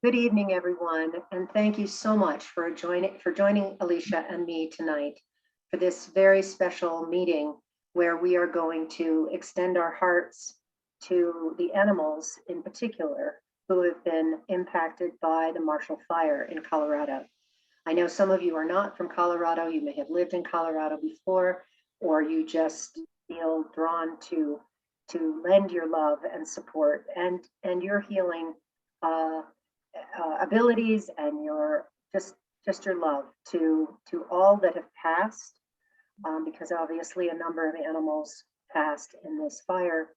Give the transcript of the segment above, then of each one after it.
Good evening, everyone, and thank you so much for joining Alicia and me tonight for this very special meeting where we are going to extend our hearts to the animals in particular who have been impacted by the Marshall Fire in Colorado. I know some of you are not from Colorado. You may have lived in Colorado before, or you just feel drawn to lend your love and support and your healing uh, abilities and your just your love to all that have passed, because obviously a number of animals passed in this fire,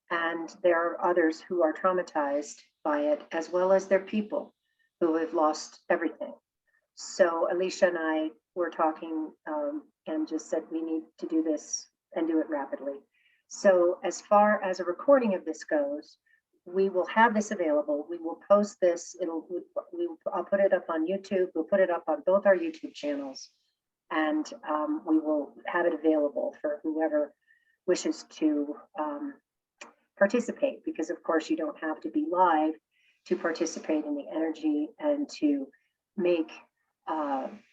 and there are others who are traumatized by it, as well as their people who have lost everything. So Alicia and I were talking, and just said we need to do this and do it rapidly. So as far as a recording of this goes, we will have this available. We will post this. I'll put it up on YouTube. We'll put it up on both our YouTube channels, and we will have it available for whoever wishes to participate, because of course you don't have to be live to participate in the energy and to make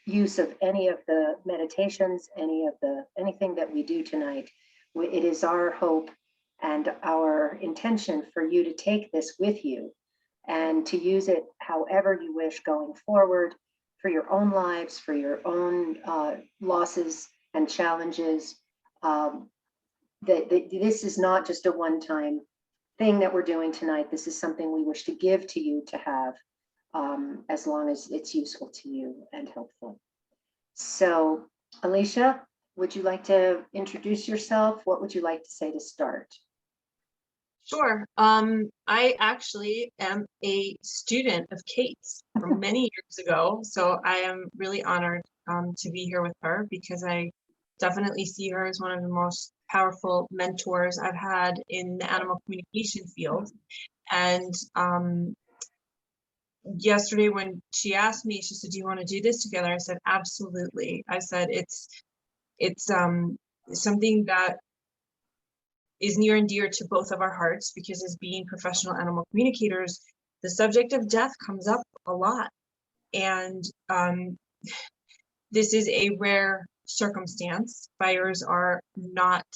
use of any of the meditations, anything that we do tonight. It is our hope and our intention for you to take this with you and to use it however you wish going forward, for your own lives, for your own losses and challenges. This is not just a one-time thing that we're doing tonight. This is something we wish to give to you to have, as long as it's useful to you and helpful. So, Alicia, would you like to introduce yourself? What would you like to say to start? Sure. I actually am a student of Kate's from many years ago, so I am really honored to be here with her, because I definitely see her as one of the most powerful mentors I've had in the animal communication field. And yesterday when she asked me, she said, "Do you want to do this together?" I said, "Absolutely." I said, it's something that is near and dear to both of our hearts, because as being professional animal communicators, the subject of death comes up a lot. And this is a rare circumstance. Fires are not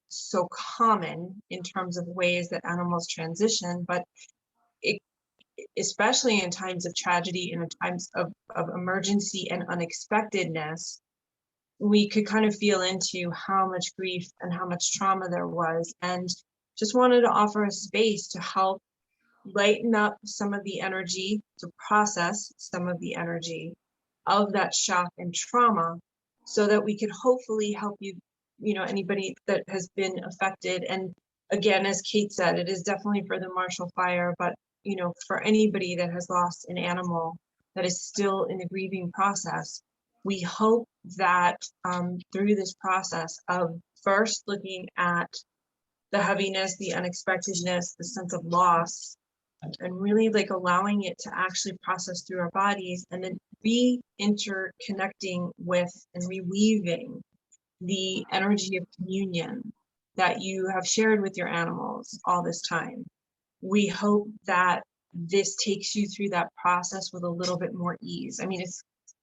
so common in terms of ways that animals transition, but it, especially in times of tragedy and in times of emergency and unexpectedness, we could kind of feel into how much grief and how much trauma there was, and just wanted to offer a space to help lighten up some of the energy, to process some of the energy of that shock and trauma, so that we could hopefully help you, anybody that has been affected. And again, as Kate said, it is definitely for the Marshall Fire, but for anybody that has lost an animal that is still in the grieving process, we hope that through this process of first looking at the heaviness, the unexpectedness, the sense of loss, and really like allowing it to actually process through our bodies, and then re-interconnecting with and reweaving the energy of communion that you have shared with your animals all this time. We hope that this takes you through that process with a little bit more ease. I mean,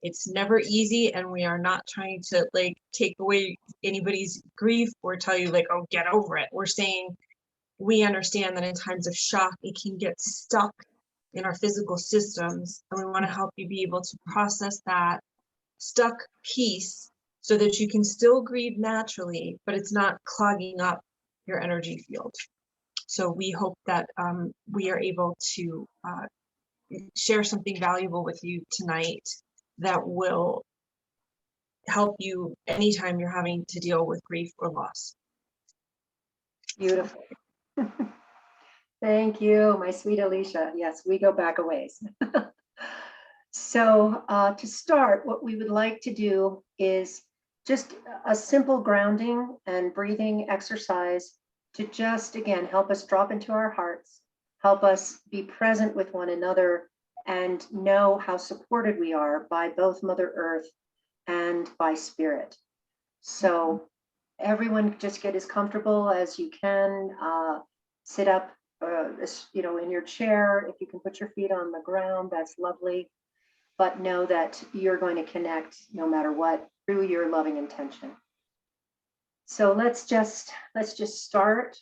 it's never easy, and we are not trying to like take away anybody's grief or tell you like, oh, get over it. We're saying we understand that in times of shock, it can get stuck in our physical systems, and we want to help you be able to process that stuck piece so that you can still grieve naturally, but it's not clogging up your energy field. So we hope that we are able to share something valuable with you tonight that will help you anytime you're having to deal with grief or loss. Beautiful. Thank you, my sweet Alicia. Yes, we go back a ways. So to start, what we would like to do is just a simple grounding and breathing exercise to just, again, help us drop into our hearts, help us be present with one another, and know how supported we are by both Mother Earth and by Spirit. So everyone just get as comfortable as you can. Sit up in your chair. If you can put your feet on the ground, that's lovely. But know that you're going to connect no matter what through your loving intention. So let's just start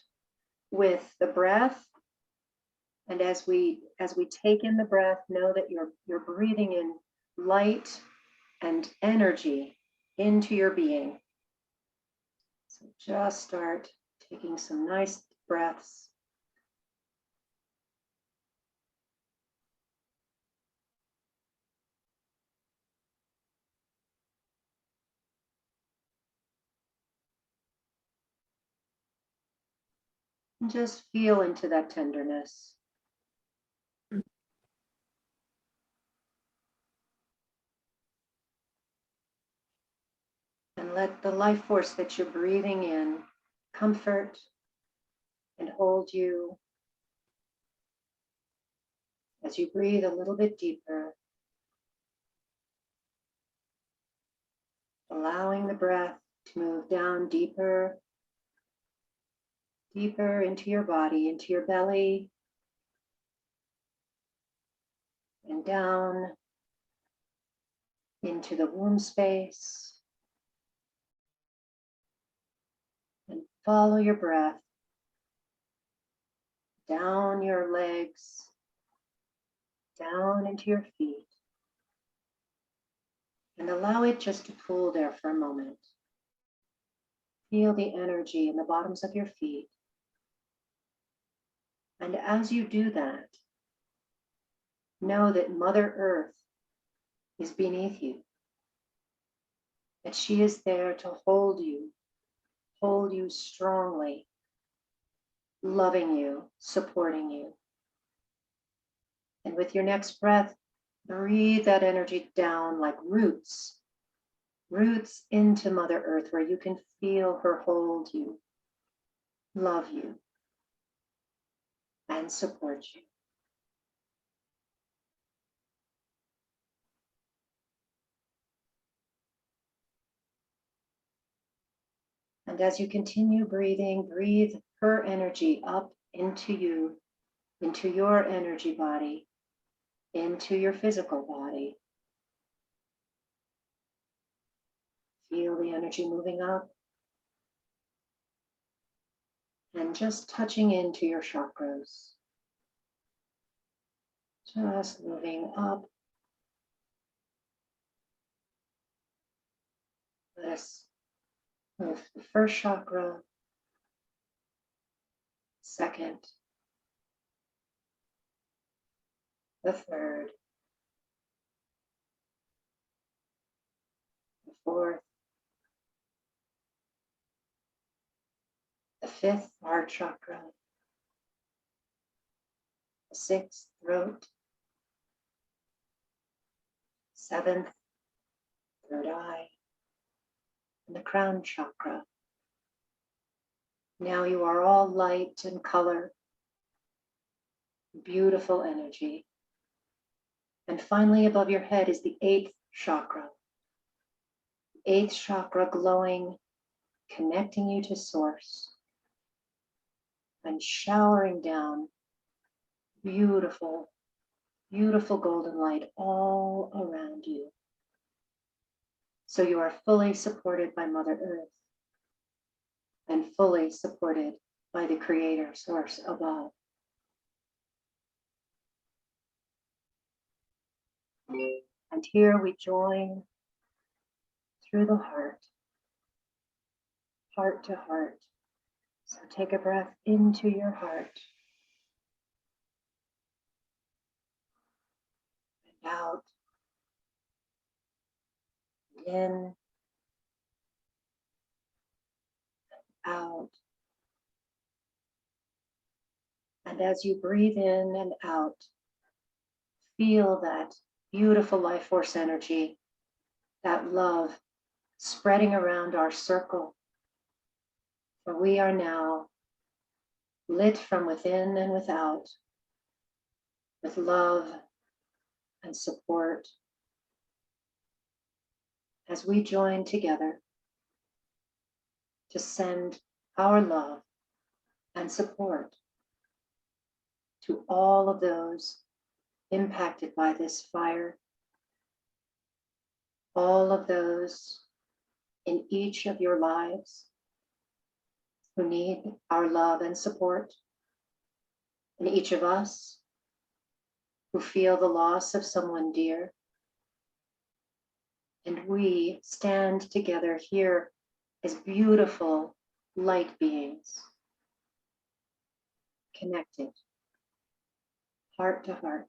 with the breath. And as we take in the breath, know that you're breathing in light and energy into your being. So just start taking some nice breaths. And just feel into that tenderness. And let the life force that you're breathing in comfort and hold you as you breathe a little bit deeper, allowing the breath to move down deeper, deeper into your body, into your belly, and down into the womb space. And follow your breath down your legs, down into your feet, and allow it just to pool there for a moment. Feel the energy in the bottoms of your feet. And as you do that, know that Mother Earth is beneath you, that she is there to hold you strongly, loving you, supporting you. And with your next breath, breathe that energy down like roots into Mother Earth, where you can feel her hold you, love you, and support you. And as you continue breathing, breathe her energy up into you, into your energy body, into your physical body. Feel the energy moving up and just touching into your chakras. Just moving up. Let us move the first chakra, second, the third, the fourth, the fifth, heart chakra, the sixth, throat, seventh, third eye, and the crown chakra. Now you are all light and color, beautiful energy. And finally, above your head is the eighth chakra. Eighth chakra glowing, connecting you to source and showering down beautiful, beautiful golden light all around you. So you are fully supported by Mother Earth and fully supported by the Creator source above. And here we join through the heart to heart. So take a breath into your heart and out, in, out. And as you breathe in and out, feel that beautiful life force energy, that love spreading around our circle. For we are now lit from within and without with love and support as we join together to send our love and support to all of those impacted by this fire, all of those in each of your lives who need our love and support, and each of us who feel the loss of someone dear. And we stand together here as beautiful light beings, connected, heart to heart,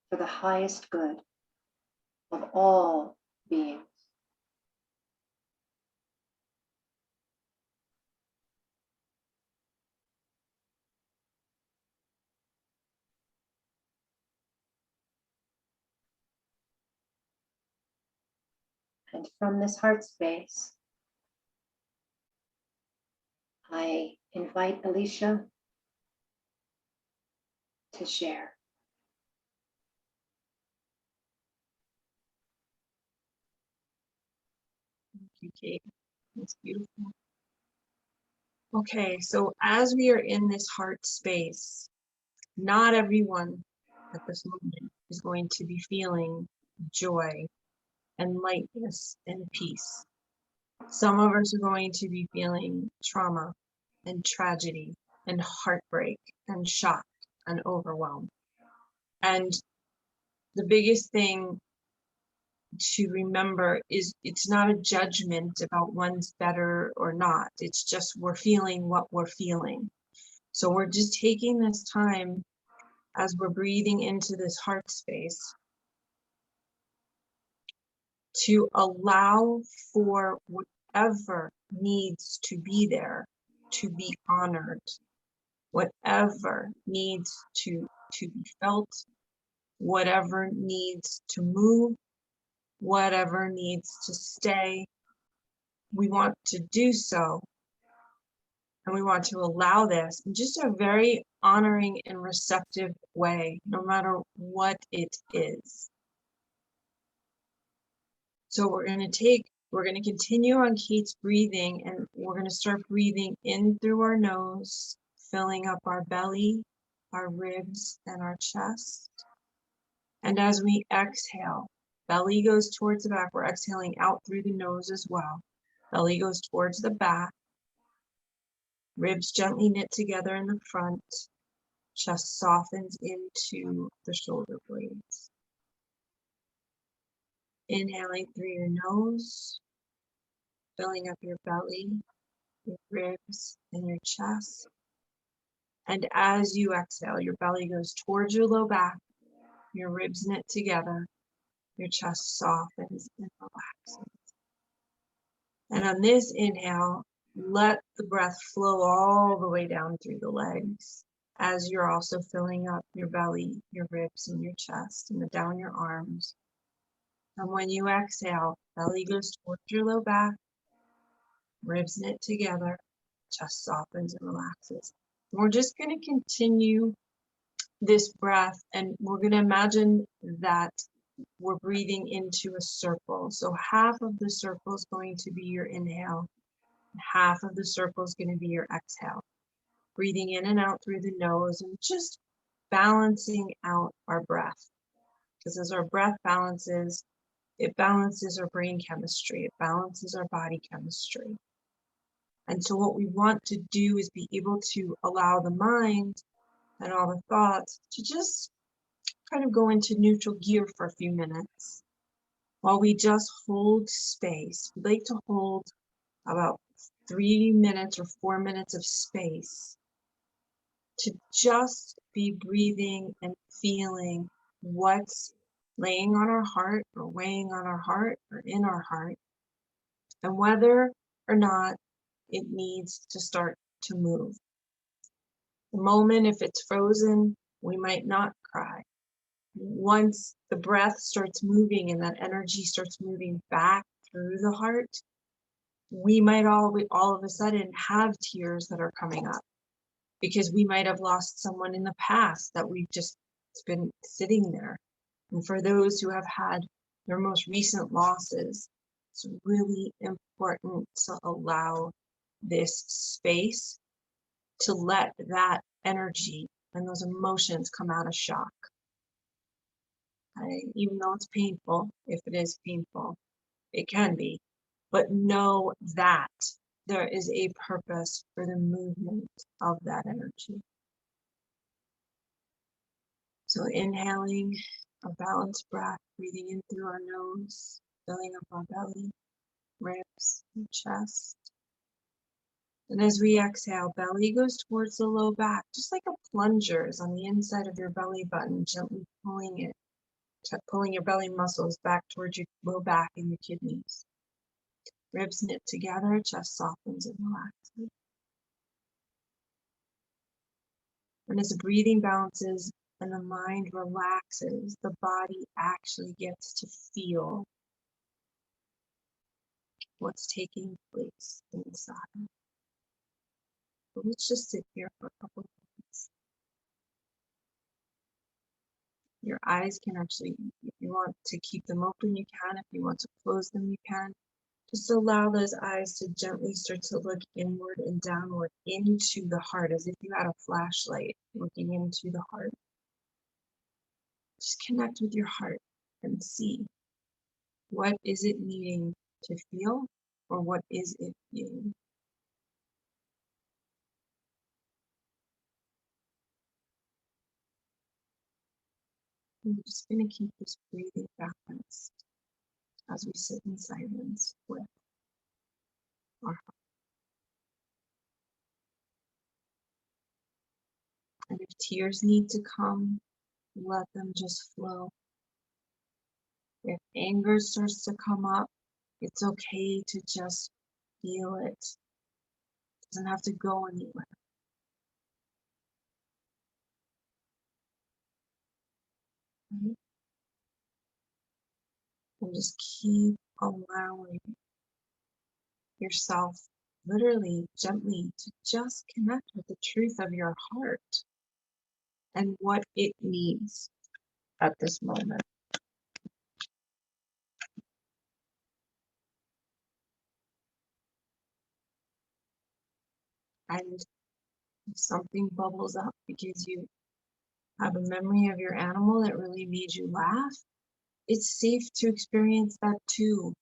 for the highest good of all beings. And from this heart space, I invite Alicia to share. Thank you, Kate. That's beautiful. Okay, so as we are in this heart space, not everyone at this moment is going to be feeling joy and lightness and peace. Some of us are going to be feeling trauma and tragedy and heartbreak and shock and overwhelm. And the biggest thing to remember is it's not a judgment about one's better or not. It's just we're feeling what we're feeling. So we're just taking this time as we're breathing into this heart space to allow for whatever needs to be there to be honored, whatever needs to be felt, whatever needs to move, whatever needs to stay. We want to do so, and we want to allow this in just a very honoring and receptive way, no matter what it is. So we're going to continue on Kate's breathing, and we're going to start breathing in through our nose, filling up our belly, our ribs, and our chest. And as we exhale, belly goes towards the back. We're exhaling out through the nose as well. Belly goes towards the back. Ribs gently knit together in the front. Chest softens into the shoulder blades. Inhaling through your nose, filling up your belly, your ribs, and your chest. And as you exhale, your belly goes towards your low back, your ribs knit together, your chest softens and relaxes. And on this inhale, let the breath flow all the way down through the legs as you're also filling up your belly, your ribs, and your chest, and down your arms. And when you exhale, belly goes towards your low back, ribs knit together, chest softens and relaxes. We're just going to continue this breath, and we're going to imagine that we're breathing into a circle. So half of the circle is going to be your inhale, half of the circle is going to be your exhale. Breathing in and out through the nose and just balancing out our breath. Because as our breath balances, it balances our brain chemistry, it balances our body chemistry. And so what we want to do is be able to allow the mind and all the thoughts to just kind of go into neutral gear for a few minutes while we just hold space. We'd like to hold about 3 minutes or 4 minutes of space to just be breathing and feeling what's laying on our heart or weighing on our heart or in our heart, and whether or not it needs to start to move. The moment, if it's frozen, we might not cry. Once the breath starts moving and that energy starts moving back through the heart, we might all of a sudden have tears that are coming up because we might have lost someone in the past that we've just, it's been sitting there. And for those who have had their most recent losses, it's really important to allow this space to let that energy and those emotions come out of shock. Even though it's painful, if it is painful, it can be, but know that there is a purpose for the movement of that energy. So inhaling a balanced breath, breathing in through our nose, filling up our belly, ribs, and chest. And as we exhale, belly goes towards the low back, just like a plunger is on the inside of your belly button, gently pulling it, pulling your belly muscles back towards your low back and your kidneys. Ribs knit together, chest softens and relaxes. And as the breathing balances and the mind relaxes, the body actually gets to feel what's taking place inside. So let's just sit here for a couple of minutes. Your eyes can actually, if you want to keep them open, you can. If you want to close them, you can. Just allow those eyes to gently start to look inward and downward into the heart, as if you had a flashlight looking into the heart. Just connect with your heart and see, what is it needing to feel, or what is it feeling? I'm just going to keep this breathing balanced as we sit in silence with our heart. And if tears need to come, let them just flow. If anger starts to come up, it's okay to just feel it. It doesn't have to go anywhere. Right? And just keep allowing yourself literally gently to just connect with the truth of your heart and what it needs at this moment. And if something bubbles up because you have a memory of your animal that really made you laugh, it's safe to experience that too,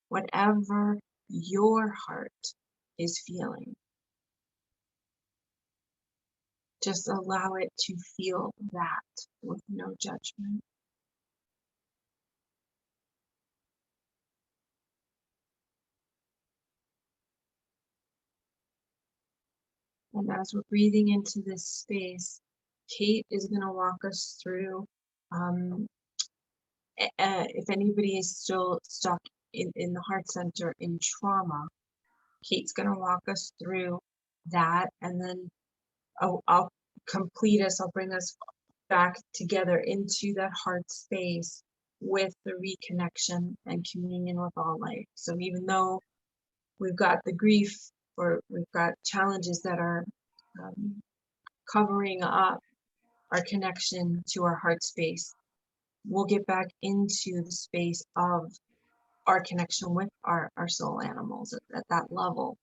whatever your heart is feeling. Just allow it to feel that with no judgment. And as we're breathing into this space, Kate is going to walk us through, if anybody is still stuck in the heart center in trauma, Kate's going to walk us through that, and then I'll complete us, I'll bring us back together into that heart space with the reconnection and communion with all life. So even though we've got the grief, or we've got challenges that are covering up our connection to our heart space, we'll get back into the space of our connection with our soul animals at that level,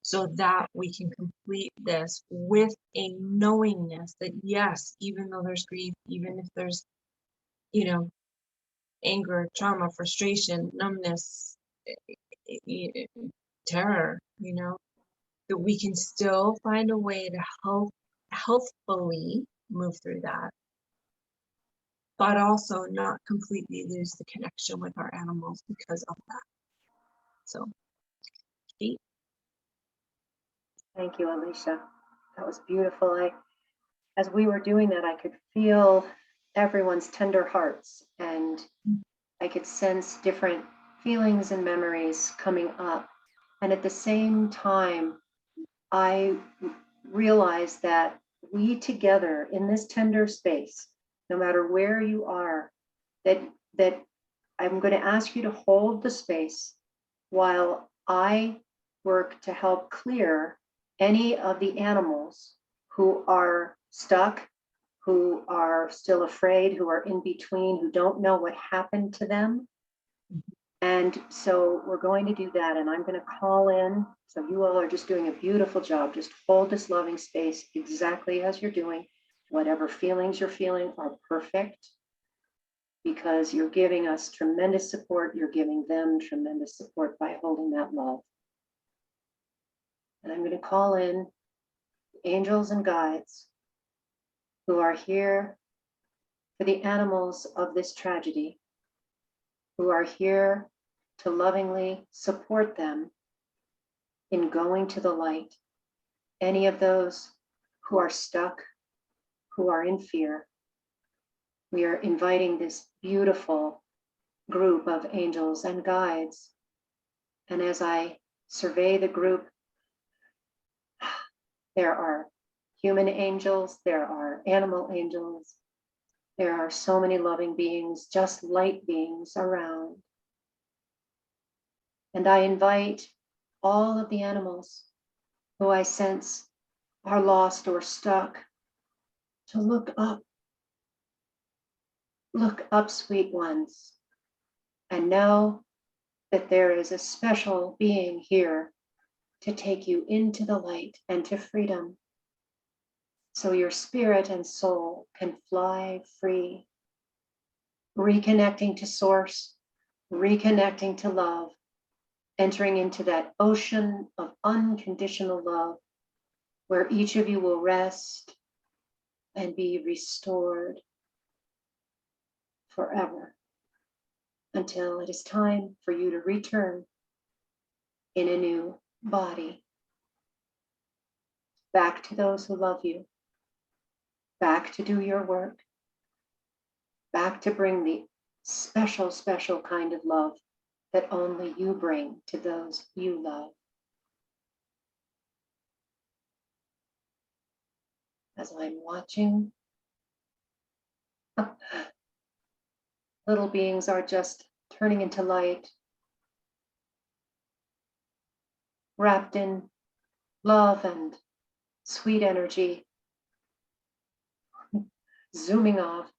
so that we can complete this with a knowingness that yes, even though there's grief, even if there's, anger, trauma, frustration, numbness, terror, that we can still find a way to healthfully move through that, but also not completely lose the connection with our animals because of that. So, Kate. Thank you, Alicia. That was beautiful. As we were doing that, I could feel everyone's tender hearts, and I could sense different feelings and memories coming up. And at the same time, I realized that we together in this tender space, no matter where you are, that I'm going to ask you to hold the space while I work to help clear any of the animals who are stuck, who are still afraid, who are in between, who don't know what happened to them. And so we're going to do that, and I'm going to call in. So you all are just doing a beautiful job. Just hold this loving space exactly as you're doing. Whatever feelings you're feeling are perfect, because you're giving us tremendous support. You're giving them tremendous support by holding that love. And I'm going to call in angels and guides who are here for the animals of this tragedy, who are here to lovingly support them in going to the light. Any of those who are stuck, who are in fear, we are inviting this beautiful group of angels and guides. And as I survey the group, there are human angels, there are animal angels, there are so many loving beings, just light beings around. And I invite all of the animals who I sense are lost or stuck to look up. Look up, sweet ones, and know that there is a special being here to take you into the light and to freedom, so your spirit and soul can fly free, reconnecting to source, reconnecting to love, entering into that ocean of unconditional love where each of you will rest and be restored forever, until it is time for you to return in a new body, back to those who love you, back to do your work, back to bring the special, special kind of love that only you bring to those you love. As I'm watching, little beings are just turning into light, wrapped in love and sweet energy, zooming off,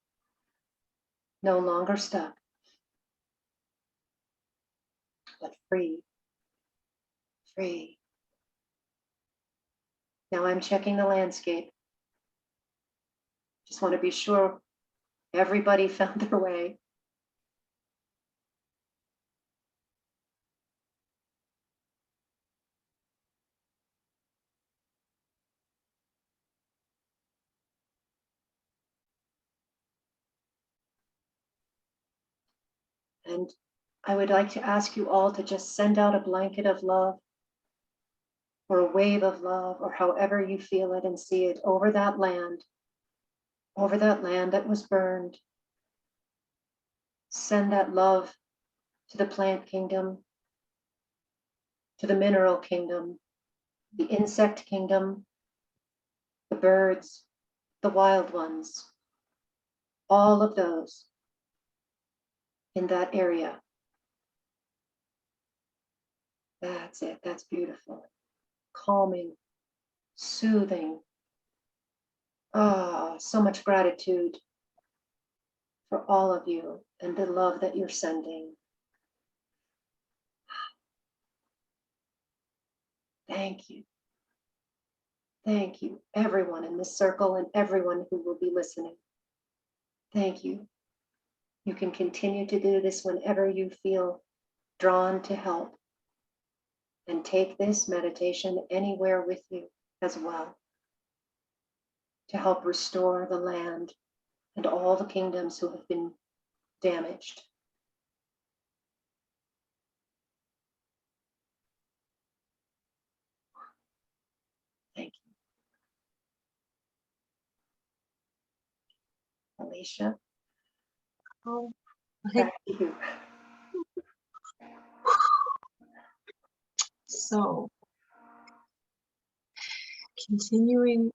no longer stuck, but free, free. Now I'm checking the landscape. Just want to be sure everybody found their way. And I would like to ask you all to just send out a blanket of love, or a wave of love, or however you feel it and see it, over that land that was burned. Send that love to the plant kingdom, to the mineral kingdom, the insect kingdom, the birds, the wild ones, all of those in that area. That's it. That's beautiful. Calming, soothing. Ah, so much gratitude for all of you and the love that you're sending. Thank you. Thank you, everyone in this circle and everyone who will be listening. Thank you. You can continue to do this whenever you feel drawn to help. And take this meditation anywhere with you as well, to help restore the land and all the kingdoms who have been damaged. Thank you. Alicia, Oh, back to you. so continuing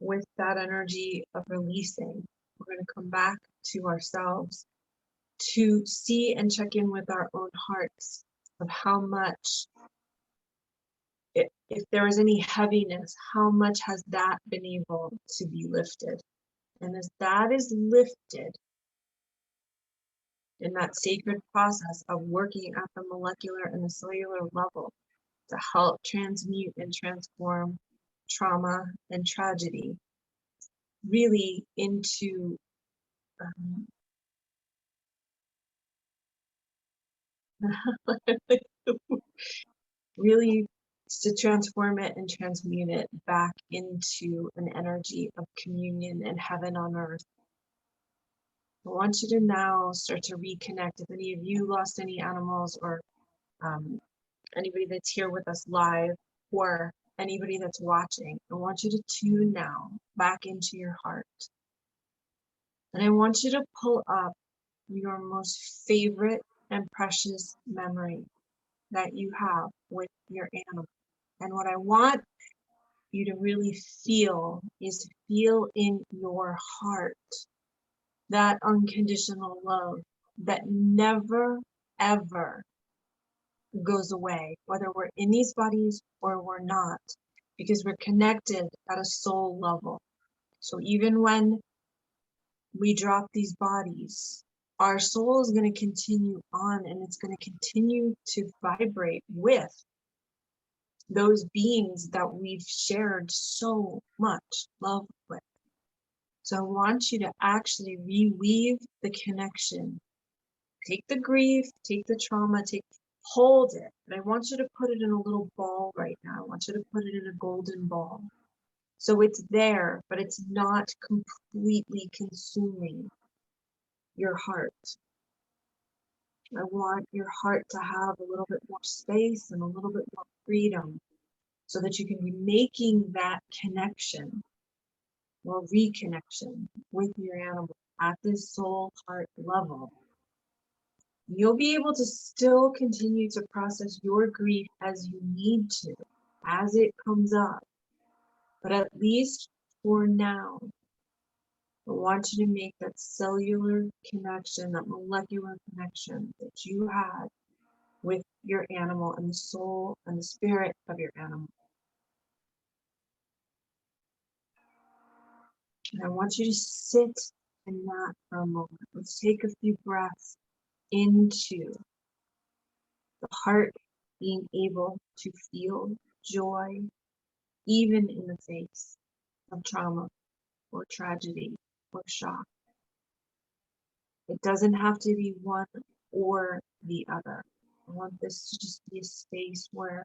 with that energy of releasing, we're going to come back to ourselves to see and check in with our own hearts of how much, if there was any heaviness, how much has that been able to be lifted? And as that is lifted in that sacred process of working at the molecular and the cellular level to help transmute and transform trauma and tragedy, really into really to transform it and transmute it back into an energy of communion and heaven on earth. I want you to now start to reconnect. If any of you lost any animals, or anybody that's here with us live, or anybody that's watching, I want you to tune now back into your heart. And I want you to pull up your most favorite and precious memory that you have with your animal. And what I want you to really feel is to feel in your heart that unconditional love that never, ever goes away, whether we're in these bodies or we're not, because we're connected at a soul level. So even when we drop these bodies, our soul is going to continue on, and it's going to continue to vibrate with those beings that we've shared so much love with. So I want you to actually reweave the connection. Take the grief, take the trauma, hold it. And I want you to put it in a little ball right now. I want you to put it in a golden ball. So it's there, but it's not completely consuming your heart. I want your heart to have a little bit more space and a little bit more freedom so that you can be making that connection or reconnection with your animal at this soul heart level. You'll be able to still continue to process your grief as you need to, as it comes up. But at least for now, I want you to make that cellular connection, that molecular connection that you had with your animal and the soul and the spirit of your animal. And I want you to sit in that for a moment. Let's take a few breaths into the heart being able to feel joy, even in the face of trauma or tragedy or shock. It doesn't have to be one or the other. I want this to just be a space where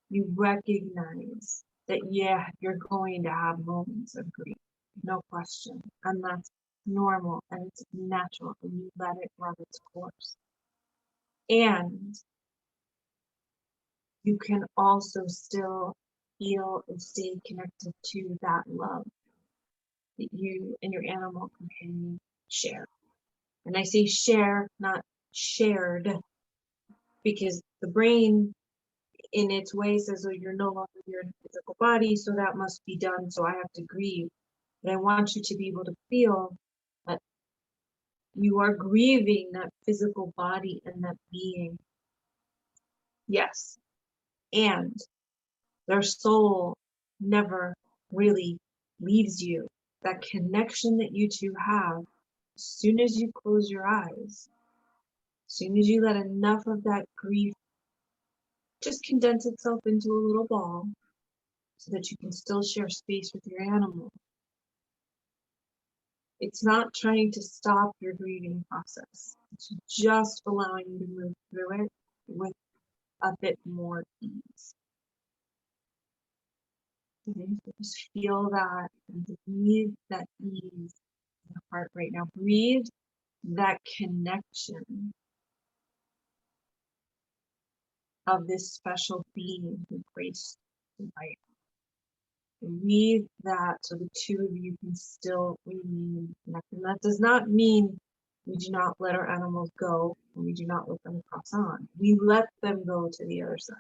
you recognize that, yeah, you're going to have moments of grief, no question. And that's normal and it's natural, and you let it run its course. And you can also still feel and stay connected to that love that you and your animal companion share. And I say share, not shared, because the brain in its way says, oh, you're no longer here in a physical body, so that must be done, so I have to grieve. But I want you to be able to feel that you are grieving that physical body and that being. Yes. And their soul never really leaves you. That connection that you two have, as soon as you close your eyes, as soon as you let enough of that grief just condense itself into a little ball so that you can still share space with your animal. It's not trying to stop your grieving process. It's just allowing you to move through it with a bit more ease. Okay, so just feel that and breathe that ease in the heart right now. Breathe that connection of this special being who graced the light. Breathe that so the two of you can still remain connected. And that does not mean we do not let our animals go and we do not let them cross on. We let them go to the other side.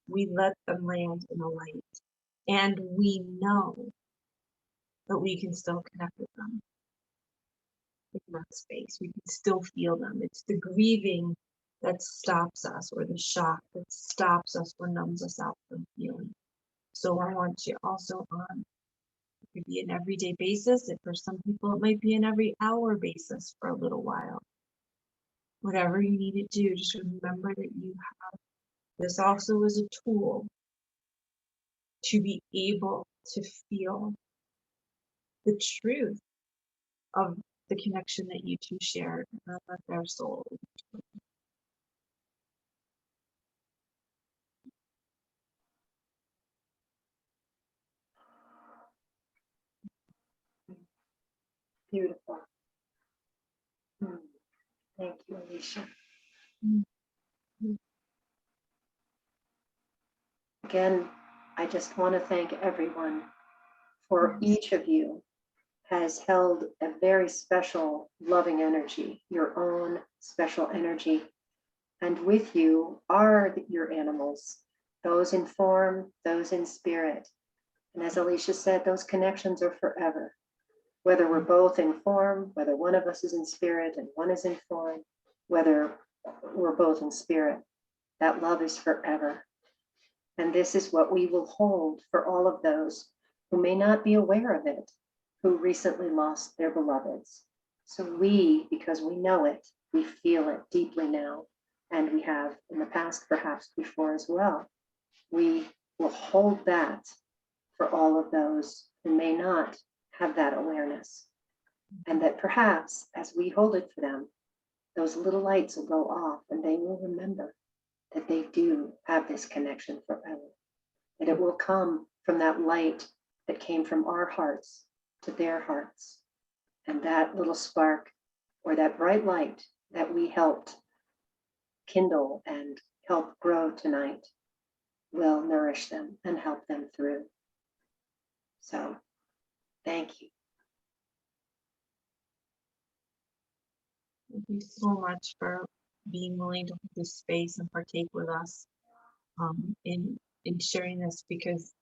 We let them land in the light. And we know that we can still connect with them in that space. We can still feel them. It's the grieving that stops us, or the shock that stops us or numbs us out from feeling. So I want you also on, it could be an everyday basis. If for some people it might be an every hour basis for a little while. Whatever you need to do, just remember that you have this also as a tool to be able to feel the truth of the connection that you two shared with their soul. Beautiful. Thank you, Alicia. Again, I just want to thank everyone, for each of you has held a very special loving energy, your own special energy. And with you are your animals, those in form, those in spirit. And as Alicia said, those connections are forever. Whether we're both in form, whether one of us is in spirit and one is in form, whether we're both in spirit, that love is forever. And this is what we will hold for all of those who may not be aware of it, who recently lost their beloveds. So we, because we know it, we feel it deeply now, and we have in the past, perhaps before as well. We will hold that for all of those who may not have that awareness. And that perhaps as we hold it for them, those little lights will go off and they will remember that they do have this connection forever. That it will come from that light that came from our hearts to their hearts. And that little spark or that bright light that we helped kindle and help grow tonight will nourish them and help them through. So thank you. Thank you so much for being willing to hold this space and partake with us in sharing this, because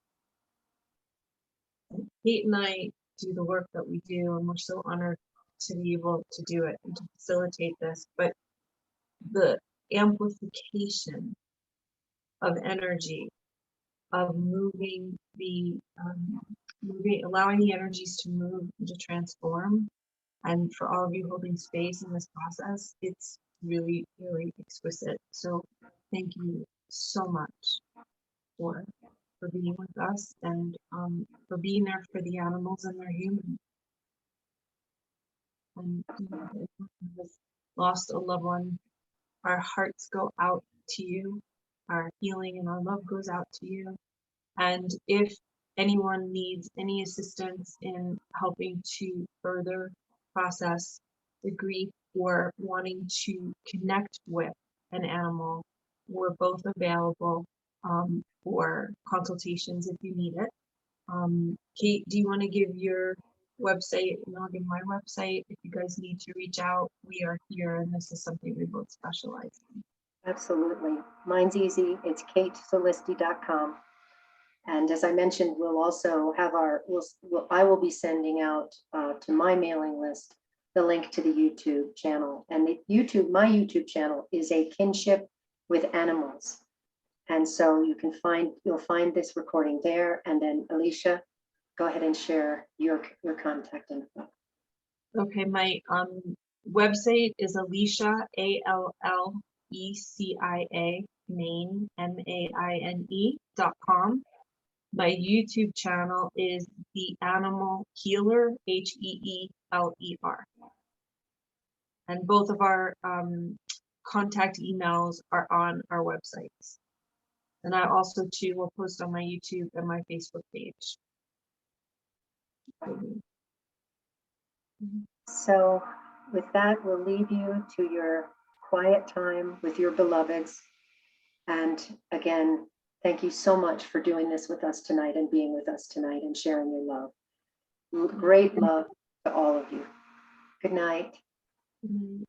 Kate and I do the work that we do, and we're so honored to be able to do it and to facilitate this. But the amplification of energy, of moving the allowing the energies to move and to transform, and for all of you holding space in this process, it's really, really exquisite. So thank you so much for being with us, and for being there for the animals and their humans. And if anyone has lost a loved one, our hearts go out to you, our healing and our love goes out to you. And if anyone needs any assistance in helping to further process the grief or wanting to connect with an animal, we're both available for consultations if you need it. Kate, do you want to give your website, and I'll give my website if you guys need to reach out? We are here, and this is something we both specialize in. Absolutely. Mine's easy. It's katesolisti.com. And as I mentioned, we'll also have I will be sending out to my mailing list the link to the YouTube channel. And my YouTube channel is a kinship with animals. And so you'll find this recording there. And then Alicia, go ahead and share your contact info. Okay, my website is Alicia, ALLECIA, Maine, MAINE.com. My YouTube channel is The Animal Healer, HEELER. And both of our contact emails are on our websites. And I also too will post on my YouTube and my Facebook page. So with that, we'll leave you to your quiet time with your beloveds. And again, thank you so much for doing this with us tonight and being with us tonight and sharing your love. Great love to all of you. Good night. Mm-hmm.